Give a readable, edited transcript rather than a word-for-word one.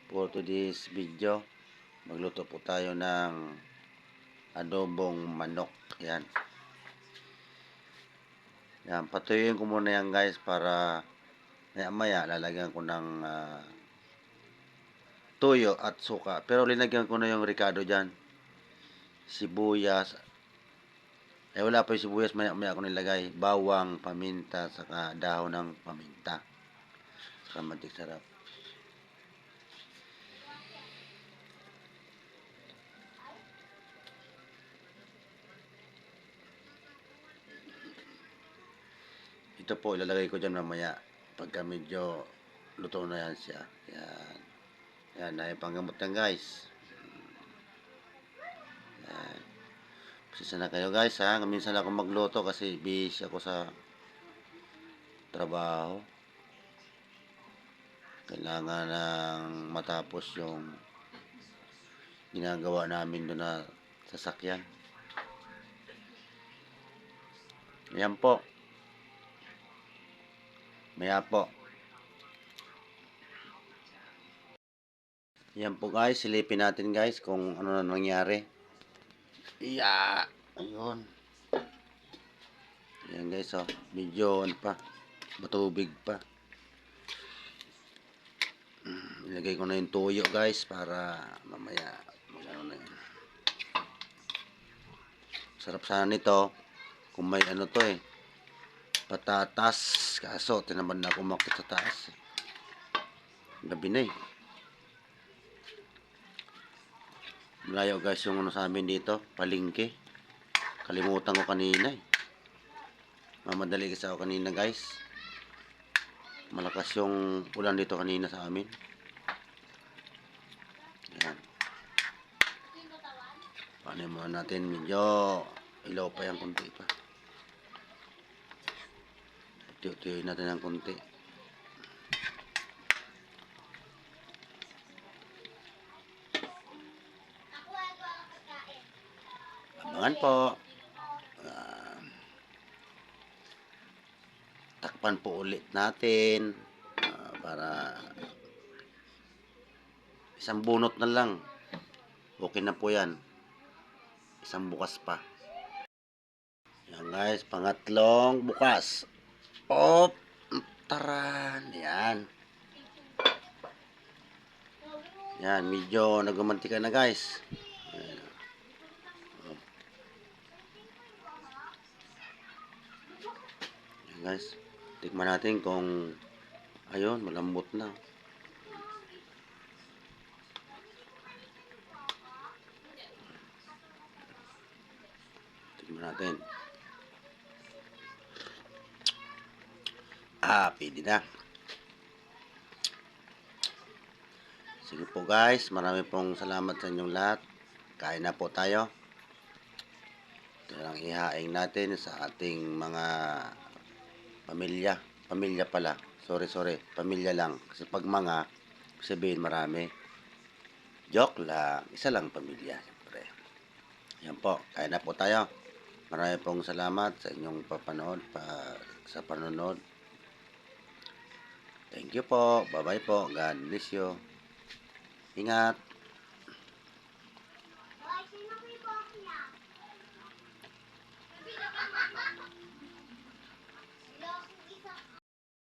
for today's video. Magluto po tayo ng adobong manok. Yan. Yan, patuyuin ko muna yan guys para maya lalagyan ko ng tuyo at suka. Pero linagyan ko na yung ricado dyan. Sibuyas. Wala pa yung sibuyas, maya ako nilagay. Bawang, paminta, saka dahon ng paminta. Saka mantik sarap. Ito po, ilalagay ko dyan mamaya pagka medyo luto na yan siya. Yan. Yan, naipanggamot yan guys. Yan. Pasisa na kayo guys ha. Minsan ako magluto kasi busy ako sa trabaho. Kailangan ng matapos yung ginagawa namin doon na sasakyan. Yan po. Maya po. Yan po guys, silipin natin guys kung ano na nangyari. Iya, ayun. Yan guys oh, medyo ano pa, matubig pa. Ilagay ko na yung tuyo guys para mamaya magano na yun. Sarap sana nito kung may ano to patatas, kaso tinamad na ako umakyat sa taas. Gabi na Malayo guys yung ano sa amin dito, palengke. Kalimutan ko kanina Mamadali kasi ako kanina guys. Malakas yung ulan dito kanina sa amin. Yan. Paano muna natin, medyo ilaw pa yung kunti pa. Tuyuin natin ng kunti. Abangan po. Takpan po ulit natin para isang bunot na lang. Okay na po yan. Isang bukas pa. Yan guys, pangatlong bukas. Op! Taran! Yan. Yan, medyo nagmamantika na guys. Yan. Yan guys. Tikman natin kung ayun, malambot na. Tikman natin. Pwede na. Sige po guys, marami pong salamat sa inyong lahat. Kain na po tayo. Ito lang ihaing natin sa ating mga pamilya. Pamilya pala. Sorry. Pamilya lang. Kasi pag mga, sabihin marami. Joke lang. Isa lang pamilya. Siyempre. Yan po. Kain na po tayo. Marami pong salamat sa inyong papanood. Sa panonood. Thank you po. Bye-bye po. God bless you. Ingat.